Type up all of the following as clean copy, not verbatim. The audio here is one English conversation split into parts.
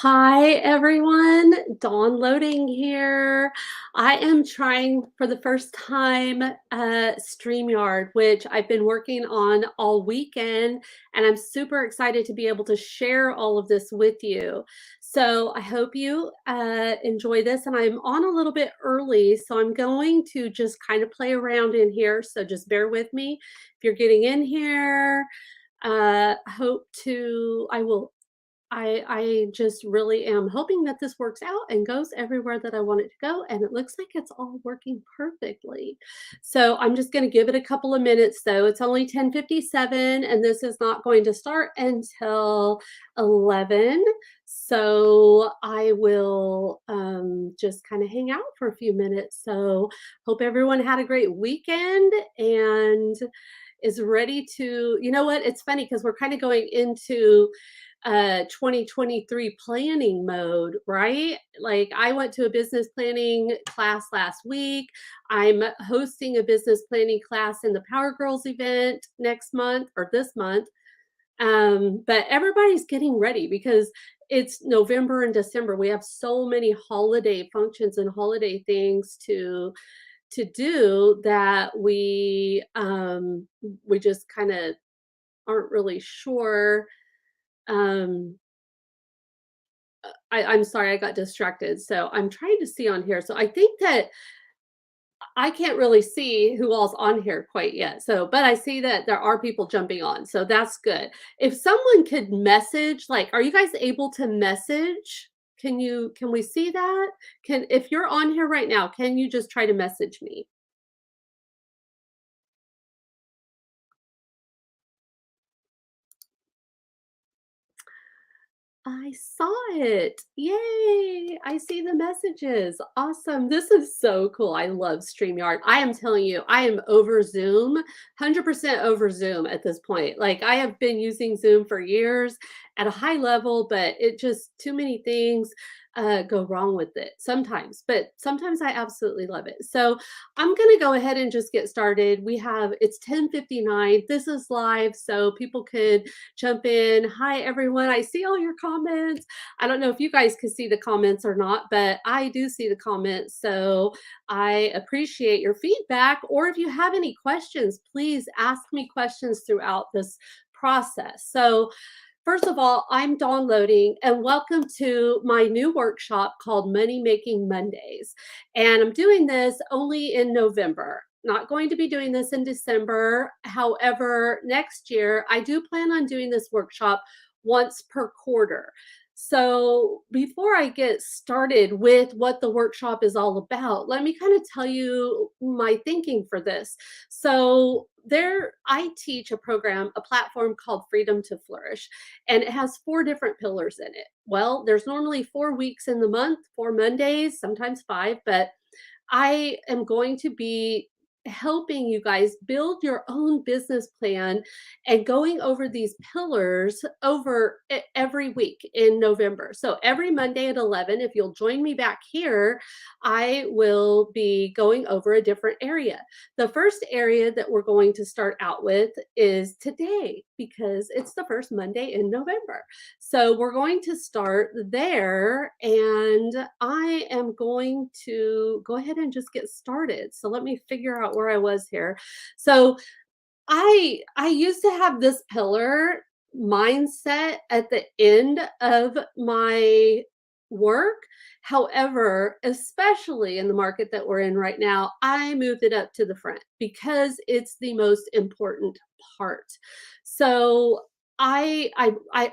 Hi everyone, Dawn Loading here. I am trying for the first time StreamYard, which I've been working on all weekend, and I'm super excited to be able to share all of this with you. So I hope you enjoy this, and I'm on a little bit early, so I'm going to just kind of play around in here. So just bear with me if you're getting in here. Hope to I will I just really am hoping that this works out and goes everywhere that I want it to go, and it looks like it's all working perfectly. So I'm just gonna give it a couple of minutes though. It's only 10:57 and this is not going to start until 11. So I will just kind of hang out for a few minutes. So hope everyone had a great weekend and is ready to, you know what? It's funny because we're kind of going into 2023 planning mode, right? Like I went to a business planning class last week. I'm hosting a business planning class in the Power Girls event next month or this month. But everybody's getting ready because it's November and December. We have so many holiday functions and holiday things to do that we just kind of aren't really sure. um I'm sorry, I got distracted. So I'm trying to see on here. So I think that I can't really see who all's on here quite yet. So, but I see that there are people jumping on. So that's good. If someone could message, like, are you guys able to message? Can we see that? If you're on here right now, can you just try to message me? I saw it. Yay. I see the messages. Awesome. This is so cool. I love StreamYard. I am telling you, I am over Zoom, 100% over Zoom at this point. Like I have been using Zoom for years at a high level, but it just too many things go wrong with it sometimes, but sometimes I absolutely love it. So I'm going to go ahead and just get started. It's 10:59. This is live, so people could jump in. Hi, everyone. I see all your comments. I don't know if you guys can see the comments or not, but I do see the comments. So I appreciate your feedback. Or if you have any questions, please ask me questions throughout this process. So first of all, I'm Dawn Loading, and welcome to my new workshop called Money Making Mondays. And I'm doing this only in November. Not going to be doing this in December. However, next year, I do plan on doing this workshop once per quarter. So, before I get started with what the workshop is all about, let me kind of tell you my thinking for this. So, I teach a program, a platform called Freedom to Flourish, and it has four different pillars in it. Well, there's normally 4 weeks in the month, 4 Mondays, sometimes five, but I am going to be helping you guys build your own business plan and going over these pillars every week in November. So every Monday at 11, if you'll join me back here, I will be going over a different area. The first area that we're going to start out with is today because it's the first Monday in November. So we're going to start there, and I am going to go ahead and just get started. So let me figure out where I was here. So I used to have this pillar mindset at the end of my work. However, especially in the market that we're in right now, I moved it up to the front because it's the most important part. So I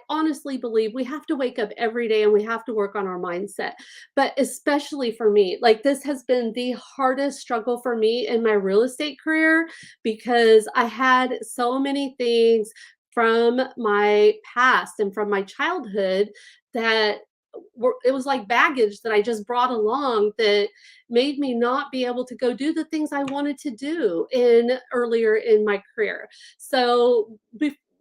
honestly believe we have to wake up every day and we have to work on our mindset. But especially for me, like this has been the hardest struggle for me in my real estate career because I had so many things from my past and from my childhood that it was like baggage that I just brought along that made me not be able to go do the things I wanted to do in earlier in my career. So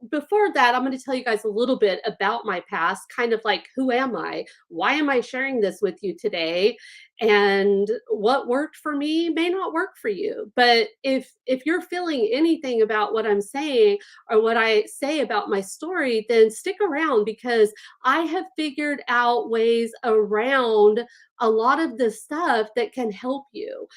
before that, I'm going to tell you guys a little bit about my past, kind of like who am I? Why am I sharing this with you today? And what worked for me may not work for you. But if you're feeling anything about what I'm saying or what I say about my story, then stick around because I have figured out ways around a lot of the stuff that can help you,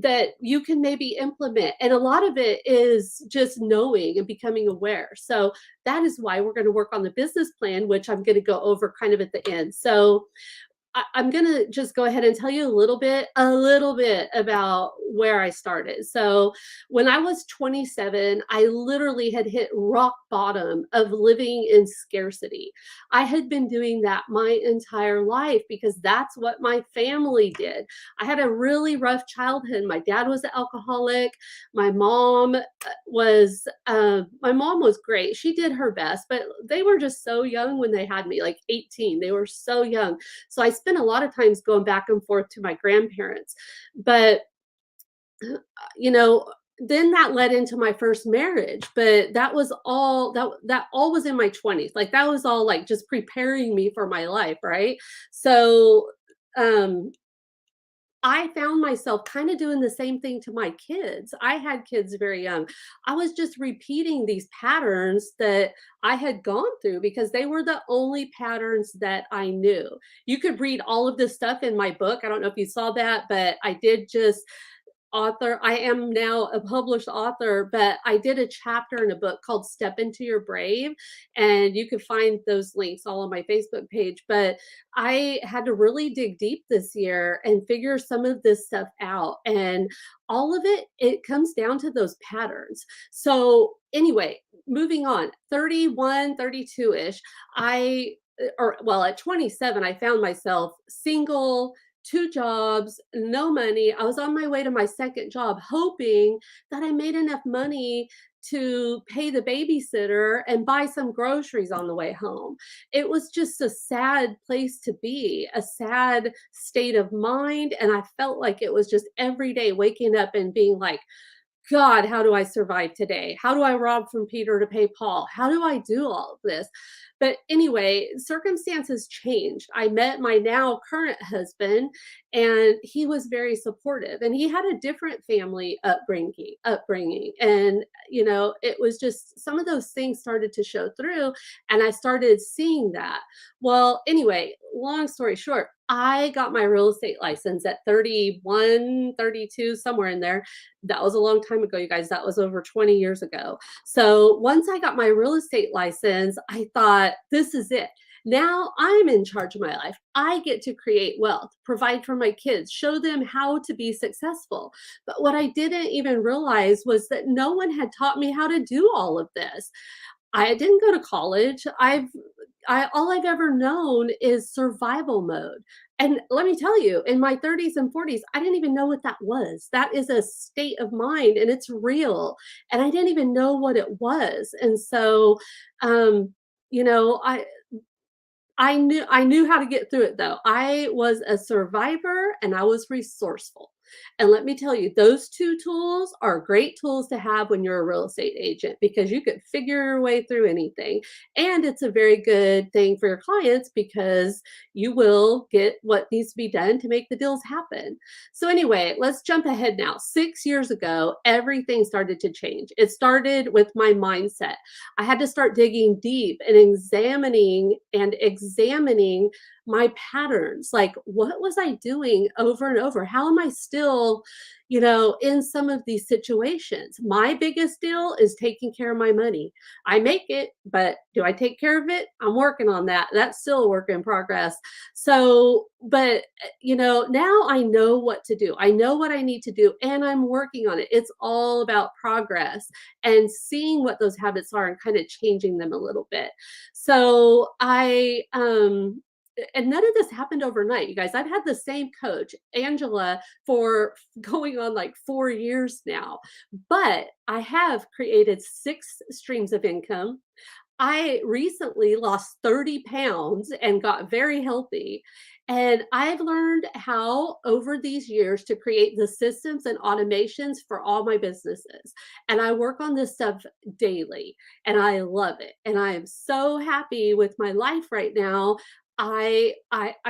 that you can maybe implement. And a lot of it is just knowing and becoming aware. So that is why we're going to work on the business plan, which I'm going to go over kind of at the end. So I'm gonna just go ahead and tell you a little bit about where I started. So when I was 27, I literally had hit rock bottom of living in scarcity. I had been doing that my entire life because that's what my family did. I had a really rough childhood. My dad was an alcoholic. My mom was great. She did her best, but they were just so young when they had me, like 18. They were so young. So I spent a lot of times going back and forth to my grandparents. But, you know, then that led into my first marriage, but that all was in my 20s. Like that was all like just preparing me for my life, right? So um I found myself kind of doing the same thing to my kids. I had kids very young. I was just repeating these patterns that I had gone through because they were the only patterns that I knew. You could read all of this stuff in my book. I don't know if you saw that, but I did just author. I am now a published author, but I did a chapter in a book called Step Into Your Brave. And you can find those links all on my Facebook page. But I had to really dig deep this year and figure some of this stuff out. And all of it comes down to those patterns. So, anyway, moving on, 31, 32 ish, at 27, I found myself single, two jobs, no money. I was on my way to my second job, hoping that I made enough money to pay the babysitter and buy some groceries on the way home. It was just a sad place to be, a sad state of mind. And I felt like it was just every day waking up and being like, God, how do I survive today? How do I rob from Peter to pay Paul? How do I do all of this? But anyway, circumstances changed. I met my now current husband, and he was very supportive. And he had a different family upbringing. And it was just some of those things started to show through, and I started seeing that. Well, anyway, long story short, I got my real estate license at 31, 32, somewhere in there. That was a long time ago, you guys. That was over 20 years ago. So once I got my real estate license, I thought, this is it. Now I'm in charge of my life. I get to create wealth, provide for my kids, show them how to be successful. But what I didn't even realize was that no one had taught me how to do all of this. I didn't go to college. All I've ever known is survival mode. And let me tell you, in my 30s and 40s, I didn't even know what that was. That is a state of mind and it's real. And I didn't even know what it was. And so, um, you know, I knew how to get through it though. I was a survivor and I was resourceful. And let me tell you, those two tools are great tools to have when you're a real estate agent because you could figure your way through anything. And it's a very good thing for your clients because you will get what needs to be done to make the deals happen. So, anyway, let's jump ahead now. 6 years ago, everything started to change. It started with my mindset. I had to start digging deep and examining my patterns. Like, what was I doing over and over? How am I still, in some of these situations? My biggest deal is taking care of my money. I make it, but do I take care of it? I'm working on that. That's still a work in progress. So, but, now I know what to do. I know what I need to do, and I'm working on it. It's all about progress and seeing what those habits are and kind of changing them a little bit. So and none of this happened overnight, you guys. I've had the same coach, Angela, for going on like 4 years now, but I have created 6 streams of income. I recently lost 30 pounds and got very healthy. And I've learned how over these years to create the systems and automations for all my businesses. And I work on this stuff daily and I love it. And I am so happy with my life right now. I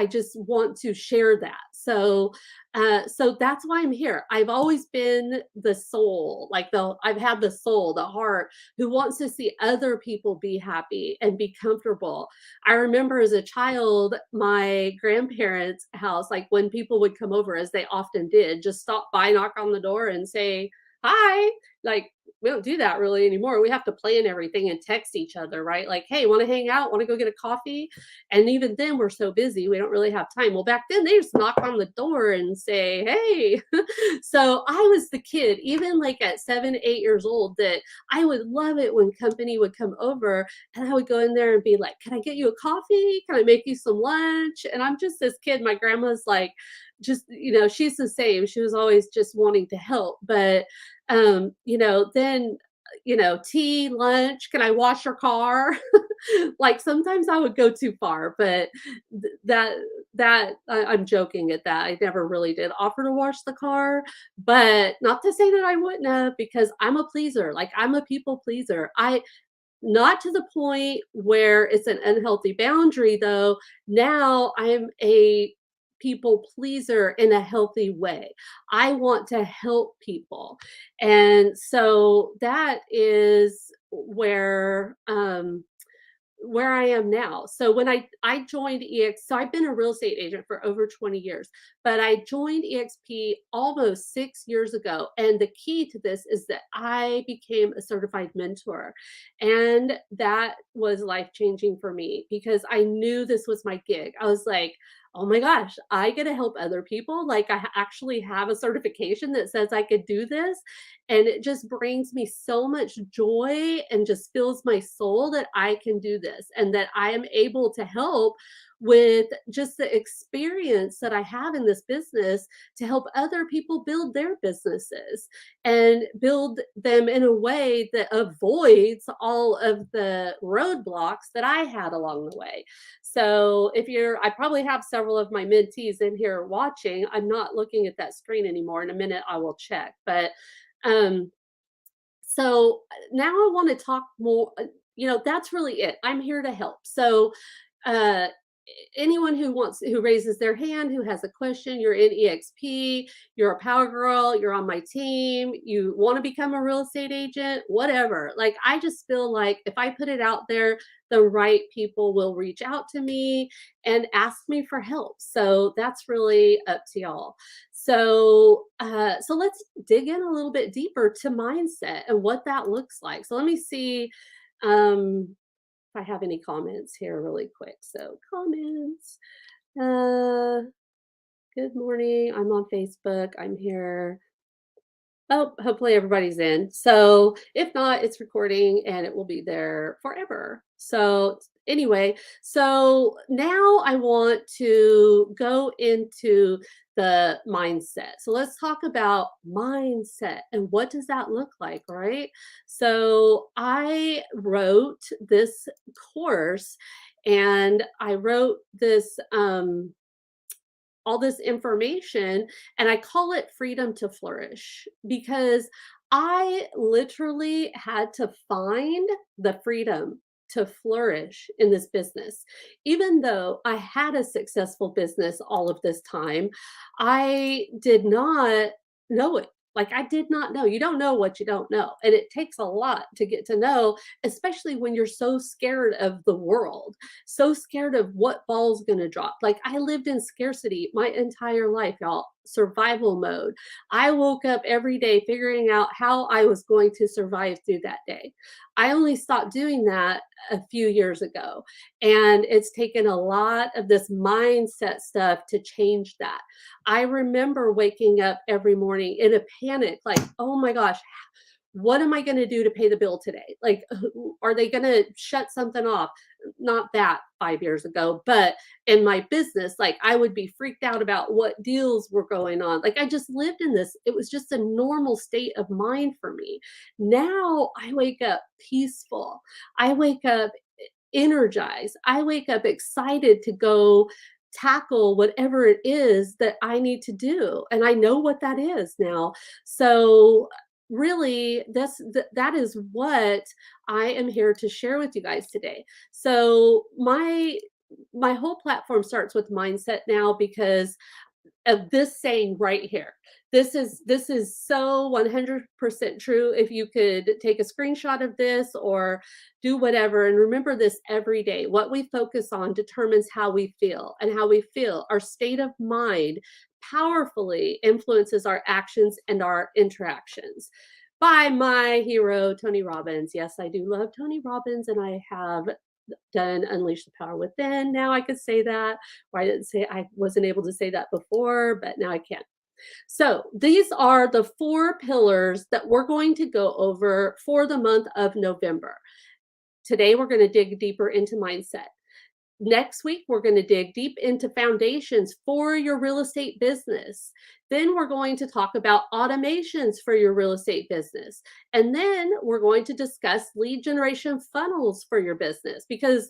just want to share that. So that's why I'm here. I've always been the soul, like I've had the soul, the heart who wants to see other people be happy and be comfortable. I remember as a child, my grandparents' house, like when people would come over, as they often did, just stop by, knock on the door, and say hi. Like, we don't do that really anymore. We have to plan everything and text each other, right? Like, hey, want to hang out? Want to go get a coffee? And even then, we're so busy, we don't really have time. Well, back then, they just knock on the door and say, hey. So I was the kid, even like at 7, 8 years old, that I would love it when company would come over and I would go in there and be like, can I get you a coffee? Can I make you some lunch? And I'm just this kid. My grandma's like, just, she's the same. She was always just wanting to help. But, then, tea, lunch, can I wash your car? Like sometimes I would go too far, but th- that I'm joking at that. I never really did offer to wash the car, but not to say that I wouldn't have, because I'm a pleaser. Like I'm a people pleaser. I Not to the point where it's an unhealthy boundary though. Now I'm a people pleaser in a healthy way. I want to help people. And so that is where I am now. So when I joined EX, so I've been a real estate agent for over 20 years, but I joined EXP almost 6 years ago. And the key to this is that I became a certified mentor. And that was life changing for me because I knew this was my gig. I was like, oh my gosh, I get to help other people. Like actually have a certification that says I could do this. And it just brings me so much joy and just fills my soul that I can do this and that I am able to help with just the experience that I have in this business to help other people build their businesses and build them in a way that avoids all of the roadblocks that I had along the way. So I probably have several of my mentees in here watching. I'm not looking at that screen anymore. In a minute, I will check. But um, now I want to talk more. That's really it. I'm here to help. So, uh, anyone who raises their hand, who has a question, you're in EXP, you're a power girl, you're on my team, you want to become a real estate agent, whatever. Like, I just feel like if I put it out there, the right people will reach out to me and ask me for help. So that's really up to y'all. So let's dig in a little bit deeper to mindset and what that looks like. So let me see if I have any comments here really quick. So comments. Uh, Good morning. I'm on Facebook. I'm here. Oh, hopefully everybody's in. So if not, it's recording and it will be there forever. So anyway, so now I want to go into the mindset. So let's talk about mindset and what does that look like, right? So I wrote this course and I wrote this all this information and I call it freedom to flourish because I literally had to find the freedom to flourish in this business. Even though I had a successful business all of this time, I did not know it. Like I did not know. You don't know what you don't know. And it takes a lot to get to know, especially when you're so scared of the world, so scared of what ball's going to drop. Like I lived in scarcity my entire life, y'all. Survival mode. I woke up every day figuring out how I was going to survive through that day. I only stopped doing that a few years ago. And it's taken a lot of this mindset stuff to change that. I remember waking up every morning in a panic, like, oh my gosh, what am I going to do to pay the bill today? Like, are they going to shut something off? Not that 5 years ago, but in my business, like I would be freaked out about what deals were going on. Like I just lived in this. It was just a normal state of mind for me. Now I wake up peaceful. I wake up energized. I wake up excited to go tackle whatever it is that I need to do. And I know what that is now. So really that is what I am here to share with you guys today. So my whole platform starts with mindset now because of this saying right here. This is so 100% true. If you could take a screenshot of this or do whatever and remember this every day. What we focus on determines how we feel, and how we feel, our state of mind powerfully influences our actions and our interactions. By my hero Tony Robbins. Yes, I do love Tony Robbins, and I have done Unleash the Power Within. Now I could say that, or I wasn't able to say that before, but now I can. So these are the 4 pillars that we're going to go over for the month of November. Today we're going to dig deeper into mindset. Next week, we're going to dig deep into foundations for your real estate business. Then we're going to talk about automations for your real estate business. And then we're going to discuss lead generation funnels for your business, because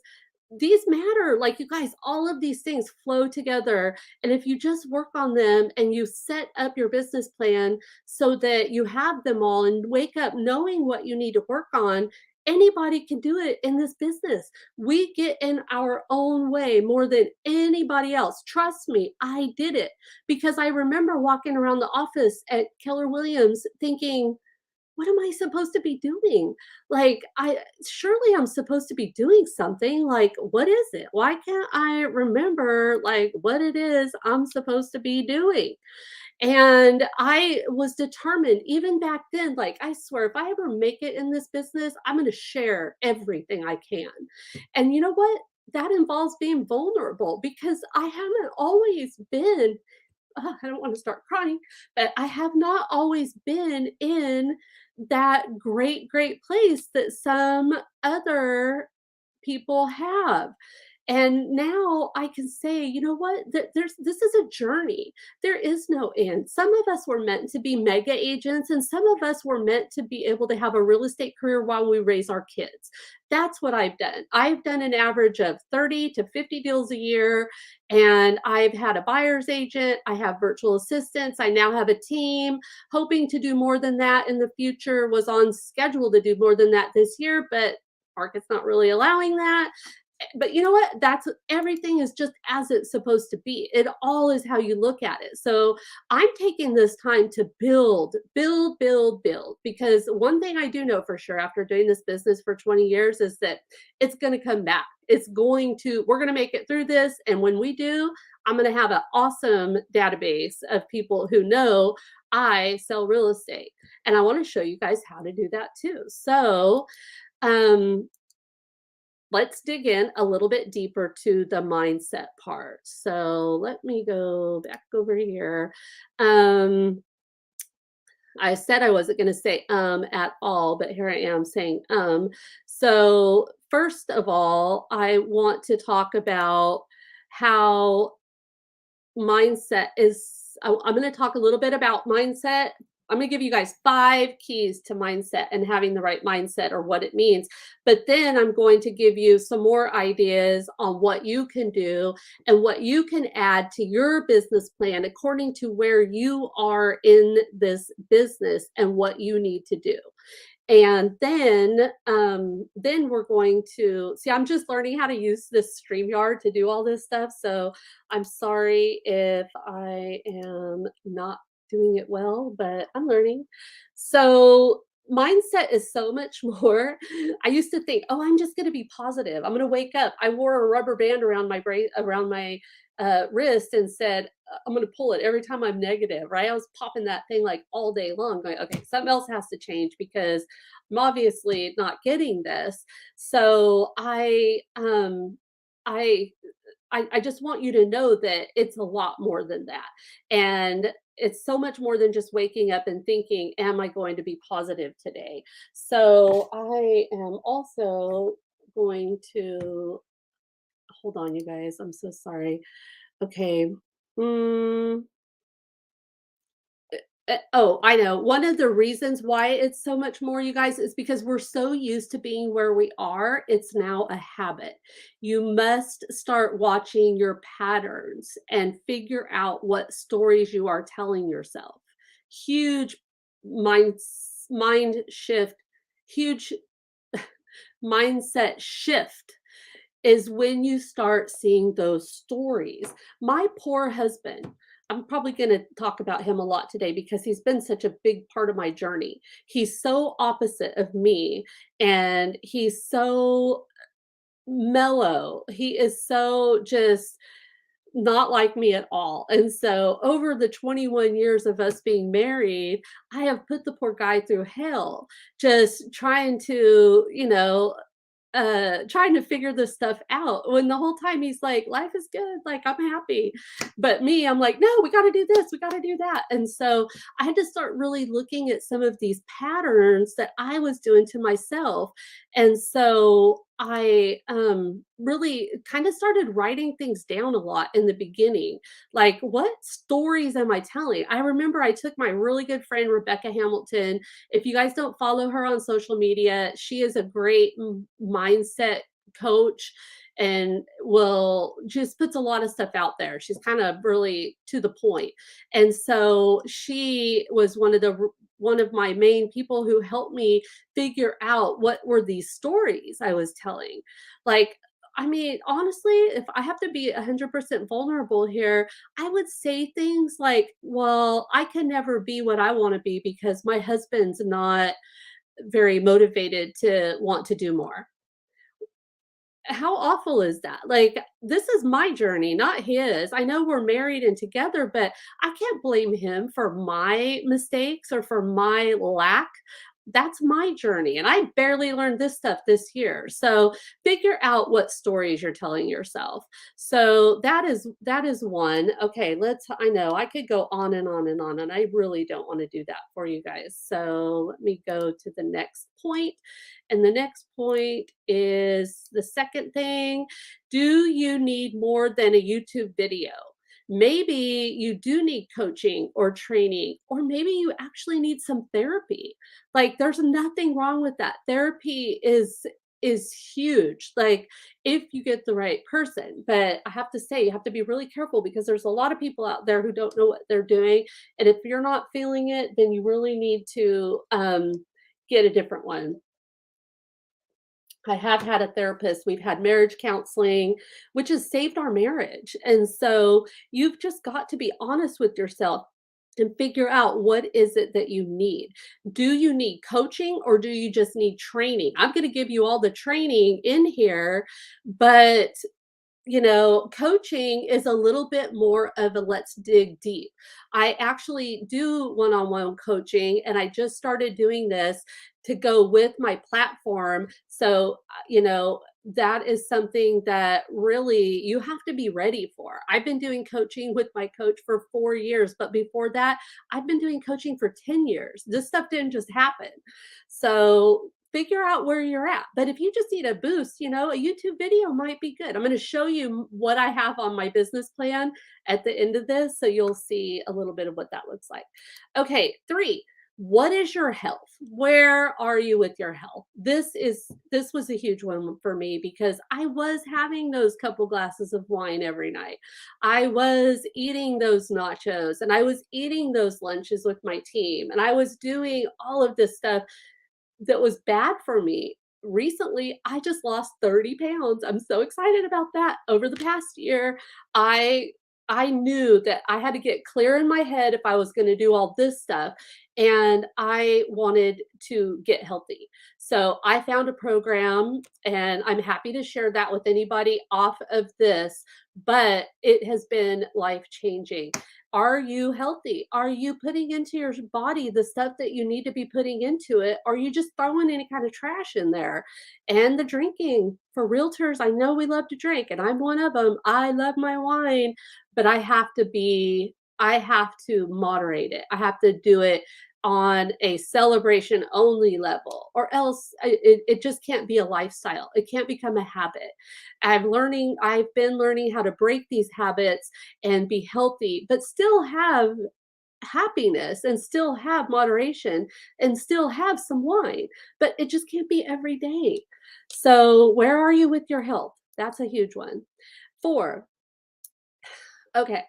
these matter. Like, you guys, all of these things flow together. And if you just work on them and you set up your business plan so that you have them all and wake up knowing what you need to work on, anybody can do it in this business. We get in our own way more than anybody else. Trust me, I did it, because I remember walking around the office at Keller Williams thinking, what am I supposed to be doing? Like, I surely I'm supposed to be doing something. Like, what is it? Why can't I remember like what it is I'm supposed to be doing? And I was determined even back then, like, I swear, if I ever make it in this business, I'm going to share everything I can. And you know what? That involves being vulnerable, because I haven't always been, I don't want to start crying, but I have not always been in that great place that some other people have. And now I can say, you know what? This is a journey. There is no end. Some of us were meant to be mega agents, and some of us were meant to be able to have a real estate career while we raise our kids. That's what I've done. I've done an average of 30 to 50 deals a year, and I've had a buyer's agent. I have virtual assistants. I now have a team, hoping to do more than that in the future. Was on schedule to do more than that this year, but market's not really allowing that. But you know what? That's everything is just as it's supposed to be. It all is how you look at it. So I'm taking this time to build, because one thing I do know for sure after doing this business for 20 years is that it's going to come back. We're going to make it through this. And when we do, I'm going to have an awesome database of people who know I sell real estate. And I want to show you guys how to do that too. So, um, let's dig in a little bit deeper to the mindset part. So let me go back over here. Um, I said I wasn't going to say at all, but here I am saying. So first of all, I want to talk about how mindset is. I'm going to talk a little bit about mindset. I'm going to give you guys 5 keys to mindset and having the right mindset, or what it means. But then I'm going to give you some more ideas on what you can do and what you can add to your business plan according to where you are in this business and what you need to do. And then we're going to see. I'm just learning how to use this StreamYard to do all this stuff. So I'm sorry if I am not doing it well, but I'm learning. So mindset is so much more. I used to think, oh, I'm just going to be positive. I'm going to wake up. I wore a rubber band around my brain, around my wrist, and said, I'm going to pull it every time I'm negative, right? I was popping that thing like all day long, going, okay, something else has to change, because I'm obviously not getting this. So I I just want you to know that it's a lot more than that. And it's so much more than just waking up and thinking, am I going to be positive today? So I am also going to, hold on, you guys. I'm so sorry. Okay. Mm, oh, I know. One of the reasons why it's so much more, you guys, is because we're so used to being where we are. It's now a habit. You must start watching your patterns and figure out what stories you are telling yourself. Huge mind mind shift, huge mindset shift is when you start seeing those stories. My poor husband, I'm probably going to talk about him a lot today because he's been such a big part of my journey. He's so opposite of me, and he's so mellow. He is so just not like me at all. And so over the 21 years of us being married, I have put the poor guy through hell just trying to, trying to figure this stuff out when the whole time he's like, life is good, like I'm happy. But me, I'm like, no, we got to do this, we got to do that. And so I had to start really looking at some of these patterns that I was doing to myself. And so I really kind of started writing things down a lot in the beginning. Like, what stories am I telling? I remember I took my really good friend, Rebecca Hamilton. If you guys don't follow her on social media, she is a great mindset coach and will just puts a lot of stuff out there. She's kind of really to the point. And so she was one of my main people who helped me figure out what were these stories I was telling. Like, I mean, honestly, if I have to be 100% vulnerable here, I would say things like, well, I can never be what I want to be because my husband's not very motivated to want to do more. How awful is that? Like, this is my journey, not his. I know we're married and together, but I can't blame him for my mistakes or for my lack. That's my journey. And I barely learned this stuff this year. So figure out what stories you're telling yourself. So that is one. Okay, I know I could go on and on and on, and I really don't want to do that for you guys. So let me go to the next point. And the next point is the second thing. Do you need more than a YouTube video? Maybe you do need coaching or training, or maybe you actually need some therapy. Like, there's nothing wrong with that. Therapy is huge, like, if you get the right person. But I have to say, you have to be really careful because there's a lot of people out there who don't know what they're doing. And if you're not feeling it, then you really need to get a different one. I have had a therapist. We've had marriage counseling, which has saved our marriage. And so you've just got to be honest with yourself and figure out, what is it that you need? Do you need coaching or do you just need training? I'm going to give you all the training in here, but coaching is a little bit more of a let's dig deep. I actually do one on one coaching, and I just started doing this to go with my platform. So, that is something that really you have to be ready for. I've been doing coaching with my coach for 4 years, but before that, I've been doing coaching for 10 years. This stuff didn't just happen. So, figure out where you're at. But if you just need a boost, a YouTube video might be good. I'm going to show you what I have on my business plan at the end of this, so you'll see a little bit of what that looks like. Okay, 3. What is your health? Where are you with your health? This was a huge one for me because I was having those couple glasses of wine every night. I was eating those nachos and I was eating those lunches with my team and I was doing all of this stuff that was bad for me. Recently, I just lost 30 pounds. I'm so excited about that. Over the past year, I I knew that I had to get clear in my head if I was going to do all this stuff, and I wanted to get healthy. So I found a program, and I'm happy to share that with anybody off of this, but it has been life changing. Are you healthy? Are you putting into your body the stuff that you need to be putting into it? Are you just throwing any kind of trash in there? And the drinking for realtors, I know we love to drink, and I'm one of them. I love my wine, but I have to moderate it. I have to do it on a celebration only level, or else it just can't be a lifestyle. It can't become a habit. I've been learning how to break these habits and be healthy, but still have happiness and still have moderation and still have some wine, but it just can't be every day. So, where are you with your health? That's a huge one. 4, okay,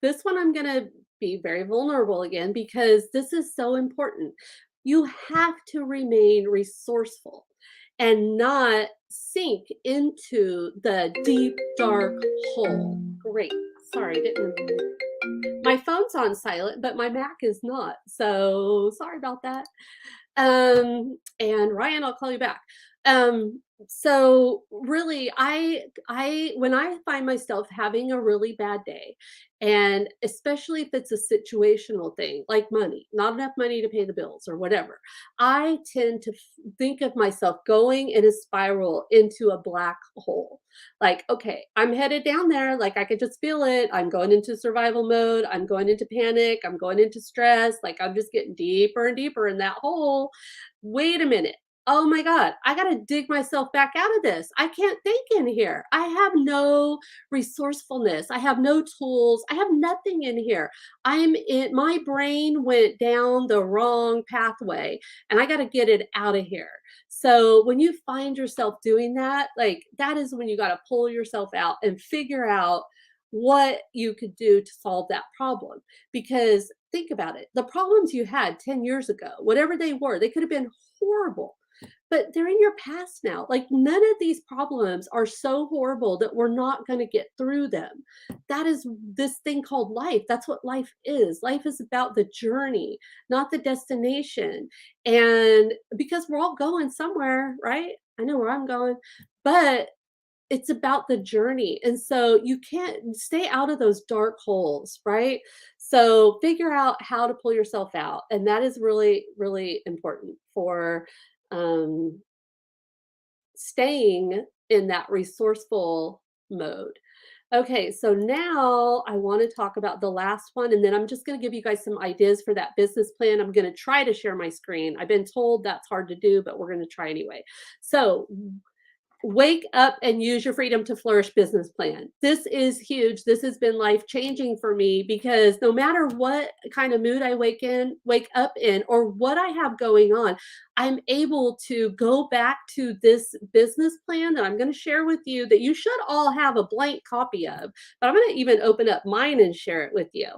this one I'm going to be very vulnerable again because this is so important. You have to remain resourceful. and not sink into the deep, dark hole. Great. Sorry, didn't my phone's on silent, but my Mac is not. So sorry about that. And Ryan, I'll call you back. So really, I when I find myself having a really bad day, and especially if it's a situational thing like money, not enough money to pay the bills or whatever, I tend to think of myself going in a spiral into a black hole. Like, okay, I'm headed down there. Like, I could just feel it. I'm going into survival mode. I'm going into panic. I'm going into stress. Like, I'm just getting deeper and deeper in that hole. Wait a minute. Oh my God, I got to dig myself back out of this. I can't think in here. I have no resourcefulness. I have no tools. I have nothing in here. My brain went down the wrong pathway and I got to get it out of here. So when you find yourself doing that, like that is when you got to pull yourself out and figure out what you could do to solve that problem. Because think about it, the problems you had 10 years ago, whatever they were, they could have been horrible, but they're in your past now. Like none of these problems are so horrible that we're not going to get through them. That is this thing called life. That's what life is. Life is about the journey, not the destination. And because we're all going somewhere, right? I know where I'm going, but it's about the journey. And so you can't stay out of those dark holes, right? So figure out how to pull yourself out. And that is really, really important for um, staying in that resourceful mode. Okay, so now I want to talk about the last one, and then I'm just going to give you guys some ideas for that business plan. I'm going to try to share my screen. I've been told that's hard to do, but we're going to try anyway. So, wake up and use your freedom to flourish business plan. This is huge. This has been life changing for me because no matter what kind of mood I wake up in or what I have going on, I'm able to go back to this business plan that I'm going to share with you that you should all have a blank copy of, but I'm going to even open up mine and share it with you.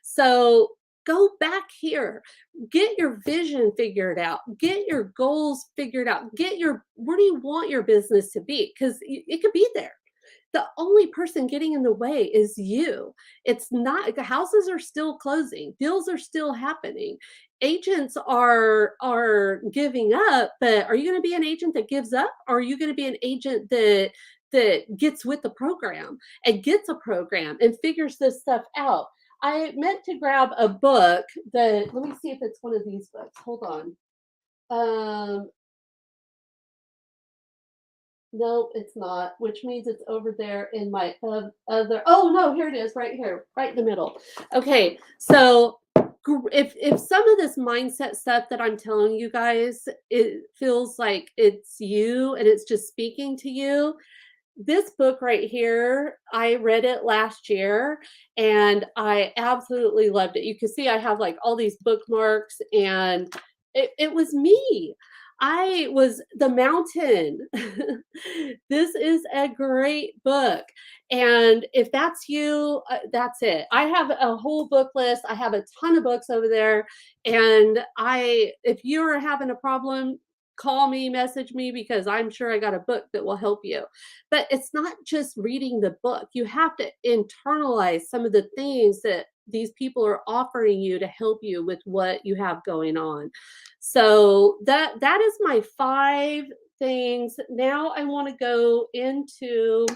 So go back here, get your vision figured out, get your goals figured out, get your where do you want your business to be, because it could be there. The only person getting in the way is you. It's not, the houses are still closing, deals are still happening, agents are giving up, but are you going to be an agent that gives up, or are you going to be an agent that gets with the program and gets a program and figures this stuff out? I meant to grab a book that, let me see if it's one of these books. Hold on. Um, no, it's not, which means it's over there in my other. Oh no, here it is, right here, right in the middle. Okay, so if some of this mindset stuff that I'm telling you guys, it feels like it's you and it's just speaking to you, this book right here, I read it last year and I absolutely loved it. You can see I have like all these bookmarks and it was me. I was the mountain. This is a great book. And if that's you, that's it. I have a whole book list. I have a ton of books over there. And if you're having a problem, call me, message me, because I'm sure I got a book that will help you. But it's not just reading the book. You have to internalize some of the things that these people are offering you to help you with what you have going on. So that is my 5 things. Now I want to go into,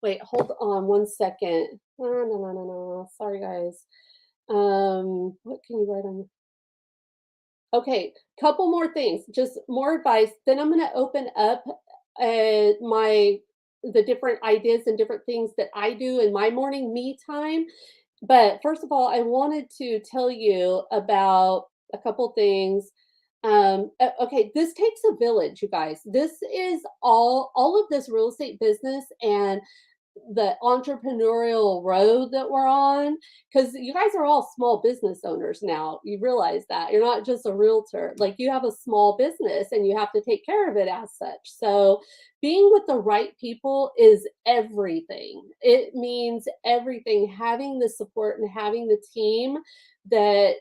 wait, hold on one second. No. Sorry guys. What can you write on? Okay, couple more things, just more advice. Then I'm going to open up my the different ideas and different things that I do in my morning me time. But first of all, I wanted to tell you about a couple things. Okay, this takes a village, you guys. This is all of this real estate business and the entrepreneurial road that we're on, because you guys are all small business owners now. You realize that you're not just a realtor, like you have a small business and you have to take care of it as such. So being with the right people is everything. It means everything. Having the support and having the team that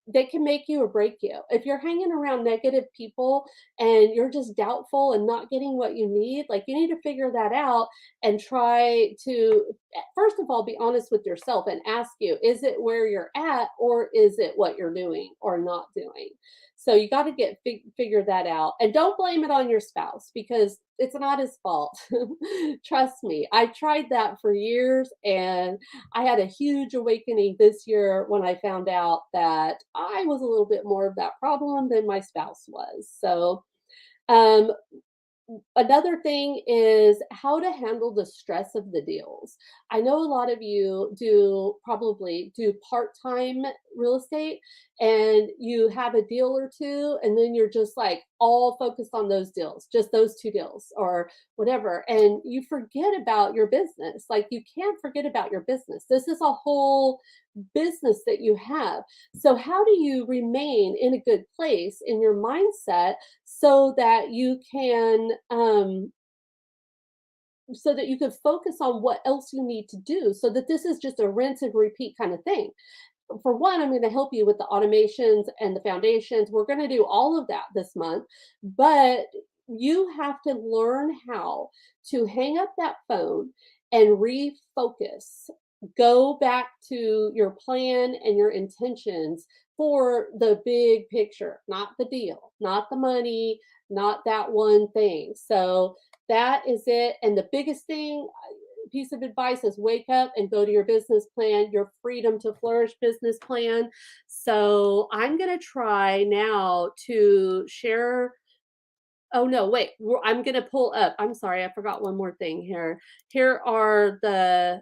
they can make you or break you. If you're hanging around negative people and you're just doubtful and not getting what you need, like you need to figure that out and try to, first of all, be honest with yourself and ask you, is it where you're at or is it what you're doing or not doing? So you got to get figure that out, and don't blame it on your spouse because it's not his fault. Trust me, I tried that for years, and I had a huge awakening this year when I found out that I was a little bit more of that problem than my spouse was. So, um, another thing is how to handle the stress of the deals. I know a lot of you probably do part-time real estate and you have a deal or two and then you're just like all focused on those deals, just those two deals or whatever, and you forget about your business. Like you can't forget about your business. This is a whole business that you have. So how do you remain in a good place in your mindset so that you can focus on what else you need to do so that this is just a rinse and repeat kind of thing. For one, I'm going to help you with the automations and the foundations. We're going to do all of that this month, but you have to learn how to hang up that phone and refocus. Go back to your plan and your intentions for the big picture, not the deal, not the money, not that one thing. So that is it. And the biggest thing, piece of advice is wake up and go to your business plan, your freedom to flourish business plan. So I'm going to try now to share. Oh no, wait, I'm going to pull up. I'm sorry, I forgot one more thing here. Here are the,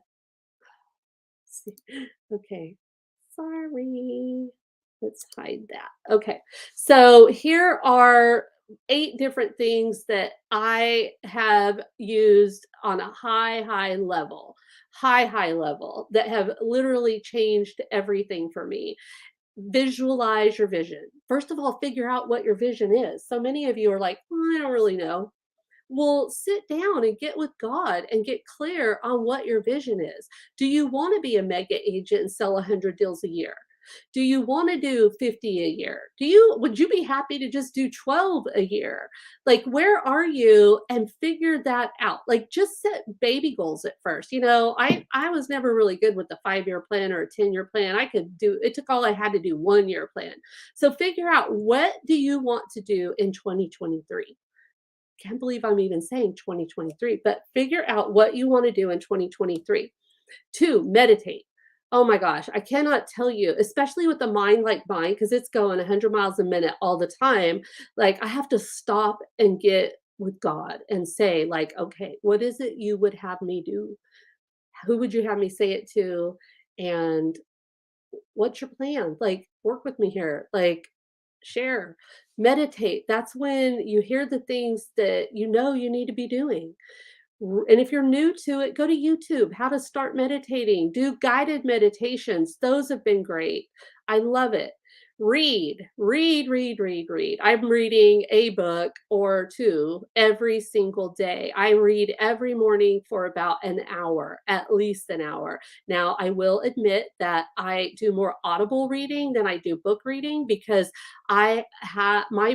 okay, sorry. Let's hide that. Okay. So here are 8 different things that I have used on a high level that have literally changed everything for me. Visualize your vision. First of all, figure out what your vision is. So many of you are like, "Well, I don't really know." Well, sit down and get with God and get clear on what your vision is. Do you want to be a mega agent and sell 100 deals a year? Do you want to do 50 a year? Would you be happy to just do 12 a year? Like where are you, and figure that out. Like just set baby goals at first. I was never really good with the 5-year plan or a 10-year plan. It took all I had to do 1-year plan. So figure out, what do you want to do in 2023? Can't believe I'm even saying 2023, but figure out what you want to do in 2023. 2, meditate. Oh my gosh, I cannot tell you, especially with a mind like mine, because it's going 100 miles a minute all the time. Like I have to stop and get with God and say, like, okay, what is it you would have me do? Who would you have me say it to? And what's your plan? Like, work with me here. Like, share, meditate. That's when you hear the things that you know you need to be doing. And if you're new to it, go to YouTube, how to start meditating, do guided meditations. Those have been great. I love it. Read. I'm reading a book or two every single day. I read every morning for about an hour, at least an hour. Now, I will admit that I do more audible reading than I do book reading because my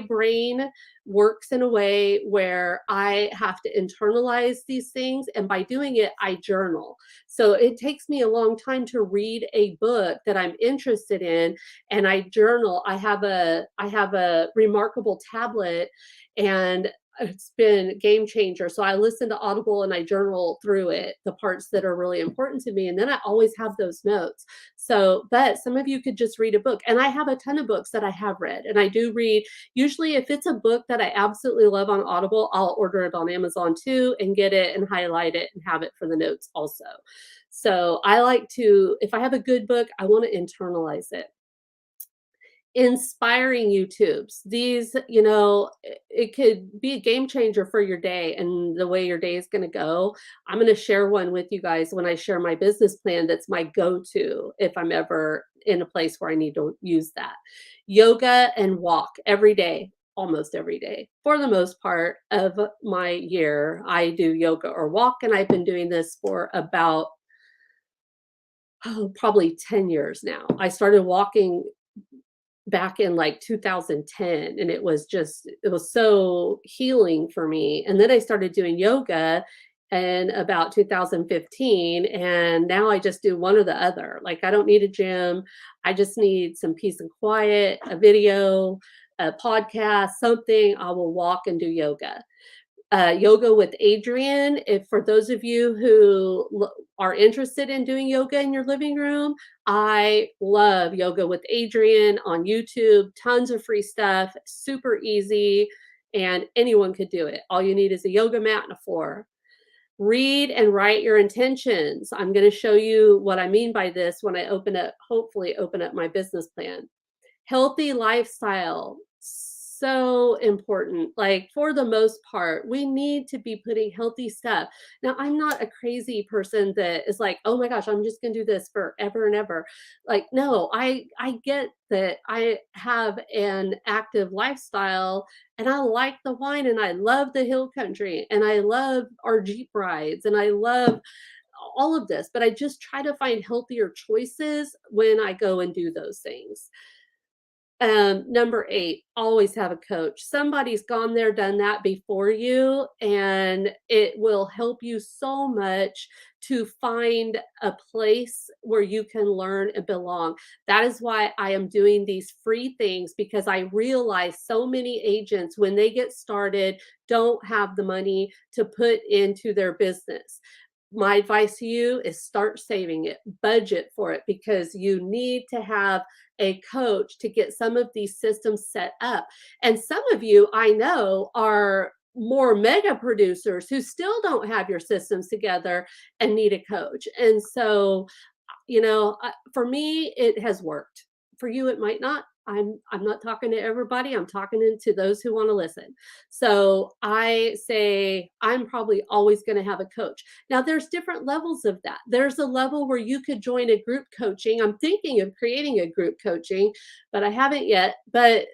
brain works in a way where I have to internalize these things. And by doing it, I journal. So it takes me a long time to read a book that I'm interested in, and I journal. I have a remarkable tablet, and it's been game changer. So I listen to Audible and I journal through it, the parts that are really important to me. And then I always have those notes. So, but some of you could just read a book. And I have a ton of books that I have read. And I do read, usually if it's a book that I absolutely love on Audible, I'll order it on Amazon too and get it and highlight it and have it for the notes also. So I like to, if I have a good book, I want to internalize it. Inspiring YouTubes. These, it could be a game changer for your day and the way your day is going to go. I'm going to share one with you guys when I share my business plan. That's my go-to if I'm ever in a place where I need to use that. Yoga and walk every day. Almost every day. For the most part of my year, I do yoga or walk, and I've been doing this for about probably 10 years now. I started walking back in like 2010, and it was so healing for me. And then I started doing yoga in about 2015, and now I just do one or the other. Like, I don't need a gym. I just need some peace and quiet, a video, a podcast, something. I will walk and do yoga. Yoga with Adriene. If for those of you who are interested in doing yoga in your living room, I love Yoga with Adriene on YouTube. Tons of free stuff, super easy, and anyone could do it. All you need is a yoga mat and a floor. Read and write your intentions. I'm going to show you what I mean by this when I hopefully open up my business plan. Healthy lifestyle, so important. Like, for the most part, we need to be putting healthy stuff. Now, I'm not a crazy person that is like, oh my gosh, I'm just gonna do this forever and ever. Like, no, I get that I have an active lifestyle, and I like the wine, and I love the hill country, and I love our Jeep rides, and I love all of this, but I just try to find healthier choices when I go and do those things. Number 8, always have a coach. Somebody's gone there, done that before you, and it will help you so much to find a place where you can learn and belong. That is why I am doing these free things, because I realize so many agents, when they get started, don't have the money to put into their business. My advice to you is start saving it, budget for it, because you need to have a coach to get some of these systems set up. And some of you, I know, are more mega producers who still don't have your systems together and need a coach. And so, for me, it has worked. For you, it might not. I'm not talking to everybody. I'm talking to those who want to listen. So I say I'm probably always going to have a coach. Now, there's different levels of that. There's a level where you could join a group coaching. I'm thinking of creating a group coaching, but I haven't yet. But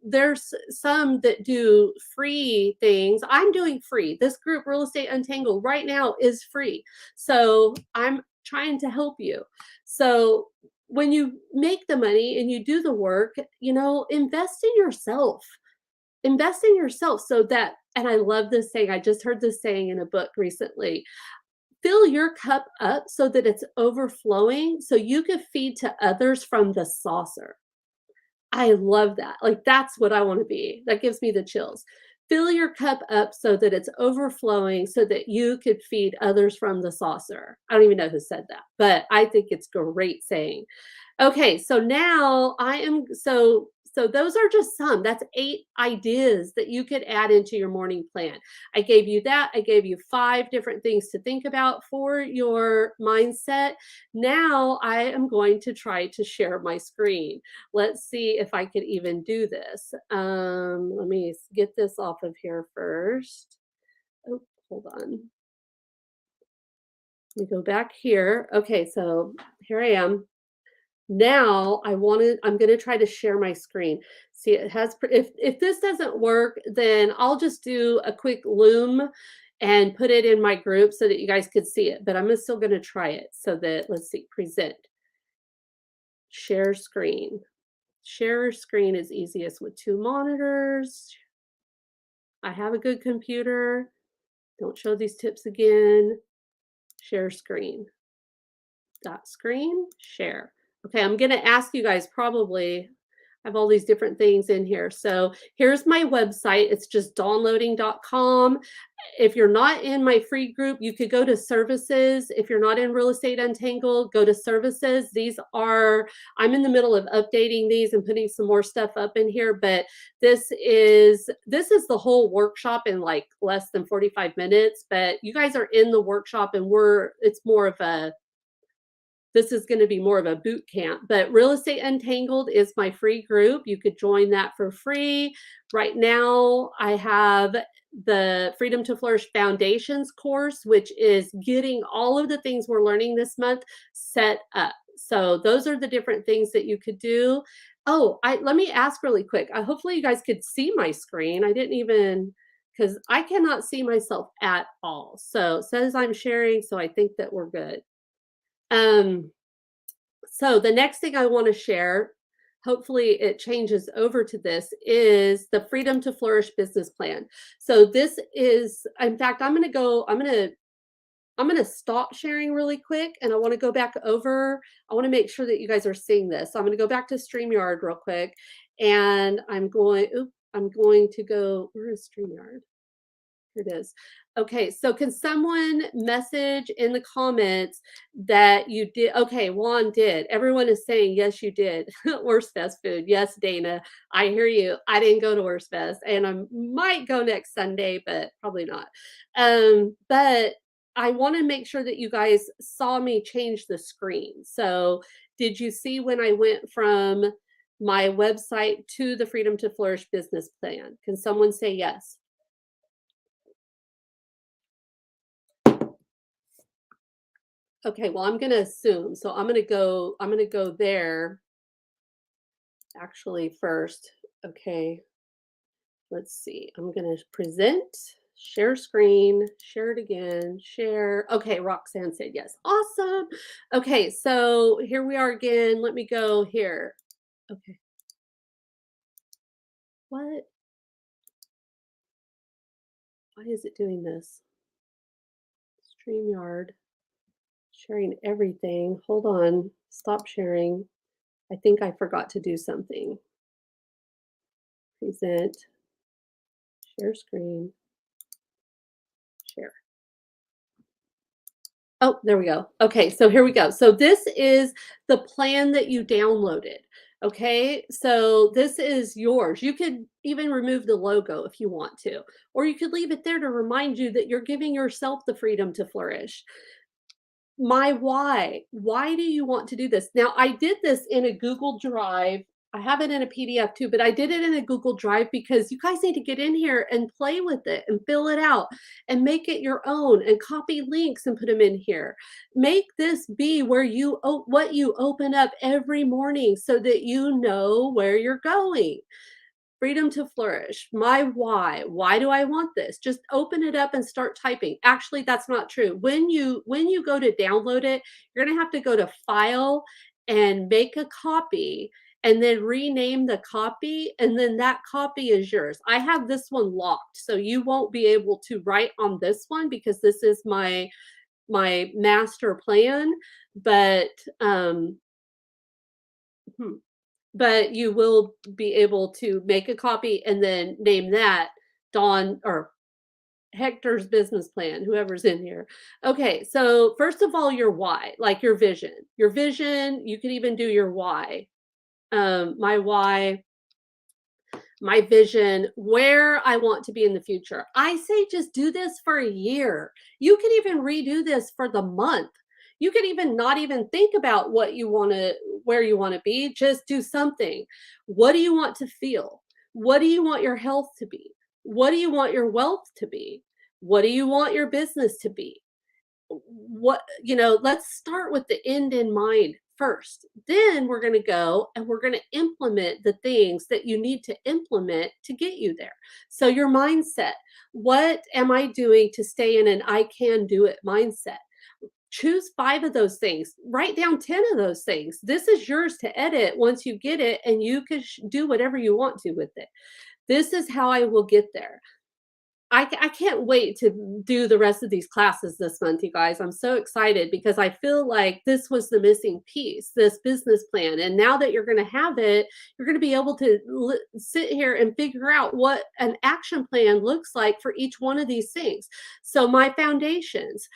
there's some that do free things. I'm doing free. This group, Real Estate Untangled, right now is free. So I'm trying to help you. So when you make the money and you do the work, invest in yourself. Invest in yourself so that, and I love this saying, I just heard this saying in a book recently, fill your cup up so that it's overflowing so you can feed to others from the saucer. I love that. Like, that's what I want to be. That gives me the chills. Fill your cup up so that it's overflowing so that you could feed others from the saucer. I don't even know who said that, but I think it's great saying. Okay, so now so those are just some. That's 8 ideas that you could add into your morning plan. I gave you that. I gave you 5 different things to think about for your mindset. Now I am going to try to share my screen. Let's see if I could even do this. Let me get this off of here first. Oh, hold on. Let me go back here. Okay, so here I am. Now I'm going to try to share my screen. See, it has, if this doesn't work, then I'll just do a quick Loom and put it in my group so that you guys could see it. But I'm still going to try it so that, let's see, present, share screen. Share screen is easiest with 2 monitors. I have a good computer. Don't show these tips again. Share screen. Dot screen, share. Okay, I'm going to ask you guys probably, I have all these different things in here. So here's my website. It's just downloading.com. If you're not in my free group, you could go to services. If you're not in Real Estate Untangled, go to services. I'm in the middle of updating these and putting some more stuff up in here, but this is the whole workshop in like less than 45 minutes, but you guys are in the workshop and this is going to be more of a boot camp. But Real Estate Untangled is my free group. You could join that for free. Right now, I have the Freedom to Flourish Foundations course, which is getting all of the things we're learning this month set up. So those are the different things that you could do. Oh, let me ask really quick. Hopefully you guys could see my screen. I didn't even, because I cannot see myself at all. So it says I'm sharing, so I think that we're good. So the next thing I want to share, hopefully it changes over to this, is the Freedom to Flourish business plan. So this is, in fact, I'm gonna stop sharing really quick, and I wanna go back over. I wanna make sure that you guys are seeing this. So I'm gonna go back to StreamYard real quick, and I'm going to go, where is StreamYard? Here it is. Okay, so can someone message in the comments that you did? Okay, Juan did. Everyone is saying, yes, you did. Worst Fest food. Yes, Dana, I hear you. I didn't go to Worst Fest, and I might go next Sunday, but probably not. But I want to make sure that you guys saw me change the screen. So did you see when I went from my website to the Freedom to Flourish business plan? Can someone say yes? Okay, well, I'm gonna assume. So I'm gonna go there actually first. Okay, let's see. I'm gonna present, share screen, share it again, share. Okay, Roxanne said yes. Awesome. Okay, so here we are again. Let me go here. Okay. What? Why is it doing this? StreamYard. Sharing everything. Hold on. Stop sharing. I think I forgot to do something. Present, share screen, share. Oh, there we go. Okay, so here we go. So this is the plan that you downloaded. Okay, so this is yours. You could even remove the logo if you want to, or you could leave it there to remind you that you're giving yourself the freedom to flourish. My why. Why do you want to do this? Now, I did this in a Google Drive. I have it in a PDF too, but I did it in a Google Drive because you guys need to get in here and play with it and fill it out and make it your own and copy links and put them in here. Make this be where what you open up every morning so that you know where you're going. Freedom to flourish. My why. Why do I want this? Just open it up and start typing. Actually, that's not true. When you go to download it, you're going to have to go to file and make a copy and then rename the copy, and then that copy is yours. I have this one locked, so you won't be able to write on this one because this is my master plan, but hmm, but you will be able to make a copy and then name that Dawn or Hector's business plan, whoever's in here. Okay, so first of all, your why, like your vision. Your vision, you could even do your why. My why, my vision, where I want to be in the future. I say just do this for a year. You can even redo this for the month. You could even not even think about what you want to, where you want to be. Just do something. What do you want to feel? What do you want your health to be? What do you want your wealth to be? What do you want your business to be? Let's start with the end in mind first. Then we're going to go and we're going to implement the things that you need to implement to get you there. So your mindset, what am I doing to stay in an I can do it mindset? Choose 5 of those things. Write down 10 of those things. This is yours to edit once you get it, and you can do whatever you want to with it. This is how I will get there. I can't wait to do the rest of these classes this month, you guys. I'm so excited because I feel like this was the missing piece, this business plan. And now that you're going to have it, you're going to be able to sit here and figure out what an action plan looks like for each one of these things. So my foundations,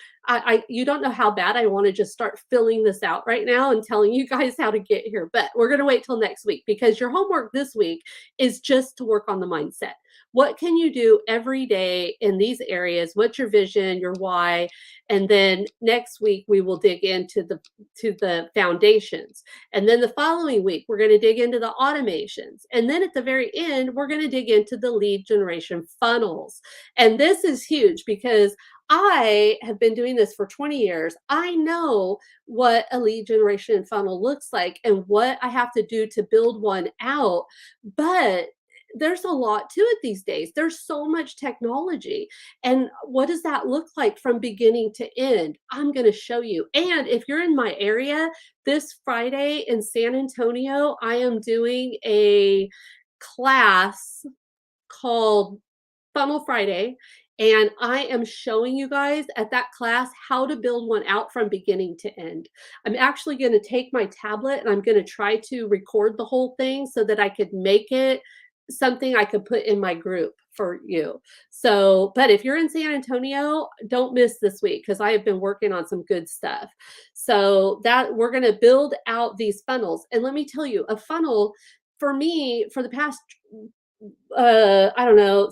you don't know how bad I want to just start filling this out right now and telling you guys how to get here. But we're going to wait till next week because your homework this week is just to work on the mindset. What can you do every day in these areas? What's your vision, your why? And then next week we will dig into the foundations. And then the following week we're going to dig into the automations. And then at the very end we're going to dig into the lead generation funnels. And this is huge because I have been doing this for 20 years. I know what a lead generation funnel looks like and what I have to do to build one out. But there's a lot to it these days. There's so much technology. And what does that look like from beginning to end? I'm going to show you. And if you're in my area, this Friday in San Antonio, I am doing a class called Funnel Friday, and I am showing you guys at that class how to build one out from beginning to end. I'm actually going to take my tablet and I'm going to try to record the whole thing so that I could make it something I could put in my group for you. So, but if you're in San Antonio, don't miss this week because I have been working on some good stuff. So that we're going to build out these funnels. And let me tell you, a funnel for me for the past I don't know,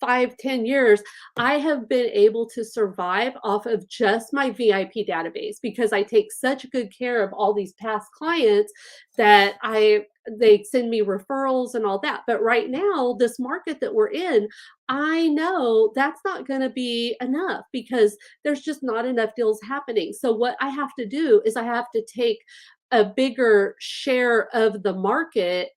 5, 10 years, I have been able to survive off of just my VIP database because I take such good care of all these past clients that they send me referrals and all that. But right now, this market that we're in, I know that's not going to be enough because there's just not enough deals happening. So what I have to do is I have to take a bigger share of the market,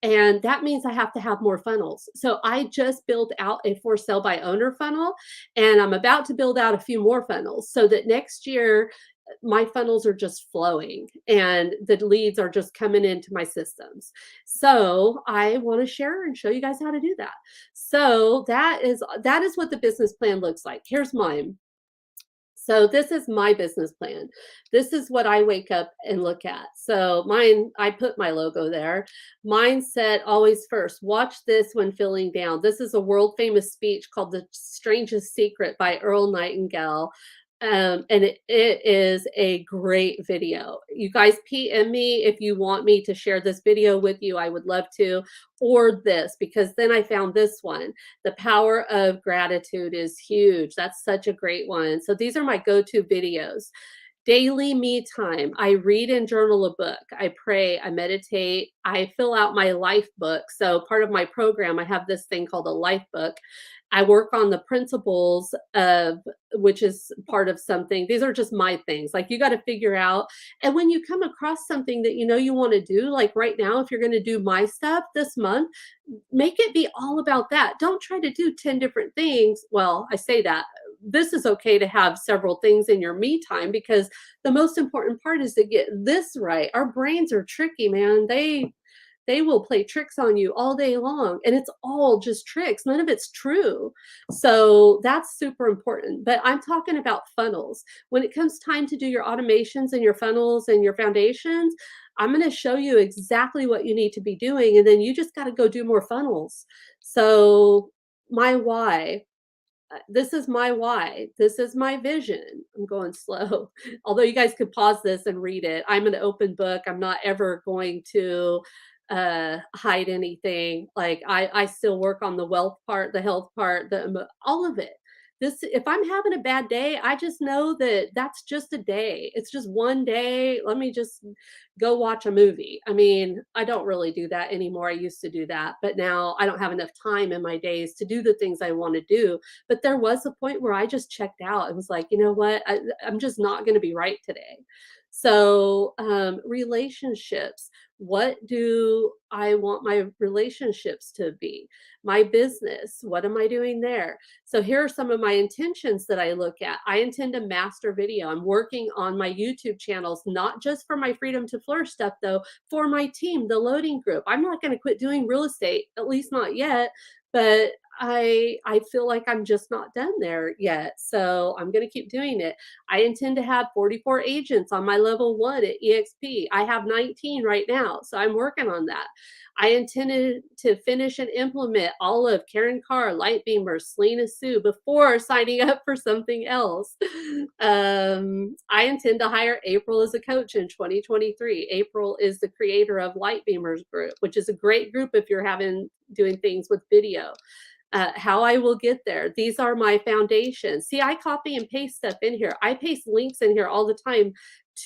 and that means I have to have more funnels. So I just built out a for sale by owner funnel, and I'm about to build out a few more funnels so that next year my funnels are just flowing and the leads are just coming into my systems. So I want to share and show you guys how to do that. So that is what the business plan looks like. Here's mine. So this is my business plan. This is what I wake up and look at. So mine, I put my logo there. Mindset always first. Watch this when feeling down. This is a world famous speech called The Strangest Secret by Earl Nightingale. And it is a great video. You guys PM me if you want me to share this video with you. I would love to, or this, because then I found this one. The power of gratitude is huge. That's such a great one. So these are my go-to videos. Daily me time. I read and journal a book. I pray, I meditate, I fill out my life book. So part of my program, I have this thing called a life book. I work on the principles of which is part of something. These are just my things. Like you got to figure out. And when you come across something that you know you want to do, like right now, if you're going to do my stuff this month, make it be all about that. Don't try to do 10 different things. Well, I say that. This is okay to have several things in your me time because the most important part is to get this right. Our brains are tricky, man. They will play tricks on you all day long, and it's all just tricks. None of it's true. So that's super important. But I'm talking about funnels. When it comes time to do your automations and your funnels and your foundations, I'm going to show you exactly what you need to be doing, and then you just got to go do more funnels. So my why. This is my why. This is my vision. I'm going slow. Although you guys could pause this and read it. I'm an open book. I'm not ever going to hide anything. Like I still work on the wealth part, the health part, all of it. This, if I'm having a bad day, I just know that that's just a day. It's just one day. Let me just go watch a movie. I mean, I don't really do that anymore. I used to do that, but now I don't have enough time in my days to do the things I want to do. But there was a point where I just checked out. It was like, you know what? I'm just not going to be right today. So, relationships. What do I want my relationships to be? My business, what am I doing there? So here are some of my intentions that I look at. I intend to master video. I'm working on my YouTube channels, not just for my Freedom to Flourish stuff, though, for my team, the loading group. I'm not going to quit doing real estate, at least not yet, but I feel like I'm just not done there yet. So I'm going to keep doing it. I intend to have 44 agents on my level 1 at EXP. I have 19 right now, so I'm working on that. I intended to finish and implement all of Karen Carr, Lightbeamer, Selena Sue before signing up for something else. I intend to hire April as a coach in 2023. April is the creator of Lightbeamers Group, which is a great group if you're doing things with video. How I will get there. These are my foundations. See, I copy and paste stuff in here. I paste links in here all the time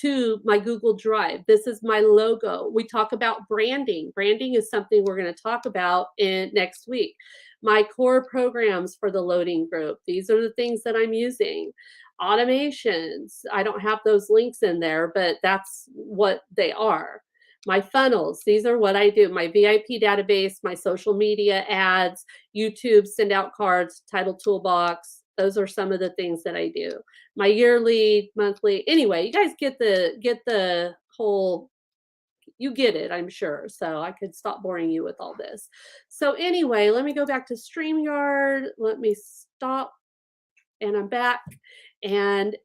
to my Google Drive. This is my logo. We talk about branding. Branding is something we're going to talk about in next week. My core programs for the loading group. These are the things that I'm using. Automations. I don't have those links in there, but that's what they are. My funnels, these are what I do. My VIP database, my social media ads, YouTube, send out cards, title toolbox. Those are some of the things that I do. My yearly, monthly. Anyway, you guys get the whole, you get it, I'm sure. So I could stop boring you with all this. So anyway, let me go back to StreamYard. Let me stop, and I'm back. And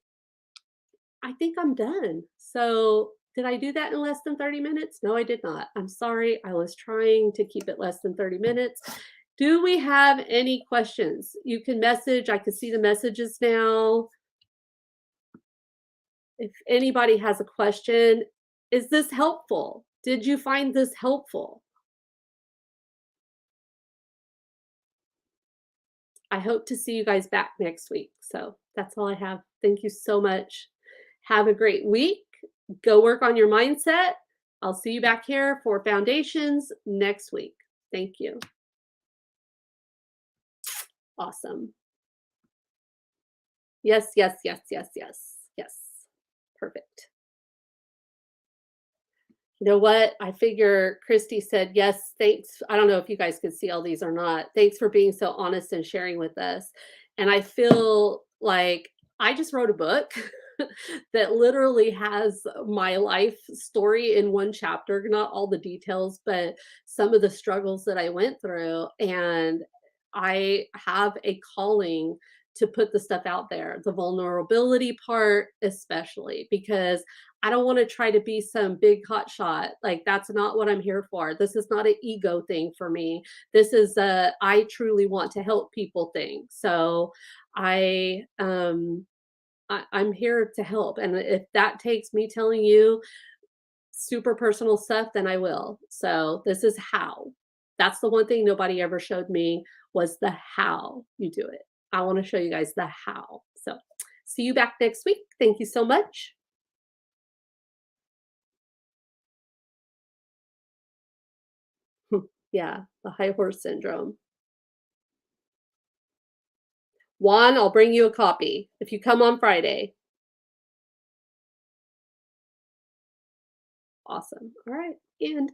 I think I'm done. So did I do that in less than 30 minutes? No, I did not. I'm sorry. I was trying to keep it less than 30 minutes. Do we have any questions? You can message. I can see the messages now. If anybody has a question, is this helpful? Did you find this helpful? I hope to see you guys back next week. So that's all I have. Thank you so much. Have a great week. Go work on your mindset. I'll see you back here for foundations next week. Thank you. Awesome. Yes, yes, yes, yes, yes, yes. Perfect. You know what? I figure Christy said, yes, thanks. I don't know if you guys could see all these or not. Thanks for being so honest and sharing with us. And I feel like I just wrote a book that literally has my life story in one chapter, not all the details, but some of the struggles that I went through. And I have a calling to put the stuff out there, the vulnerability part, especially because I don't want to try to be some big hot shot. Like that's not what I'm here for. This is not an ego thing for me. This is a I truly want to help people thing. So I I'm here to help. And if that takes me telling you super personal stuff, then I will. So this is how. That's the one thing nobody ever showed me was the how you do it. I want to show you guys the how. So see you back next week. Thank you so much. Yeah, the high horse syndrome. Juan, I'll bring you a copy if you come on Friday. Awesome. All right. And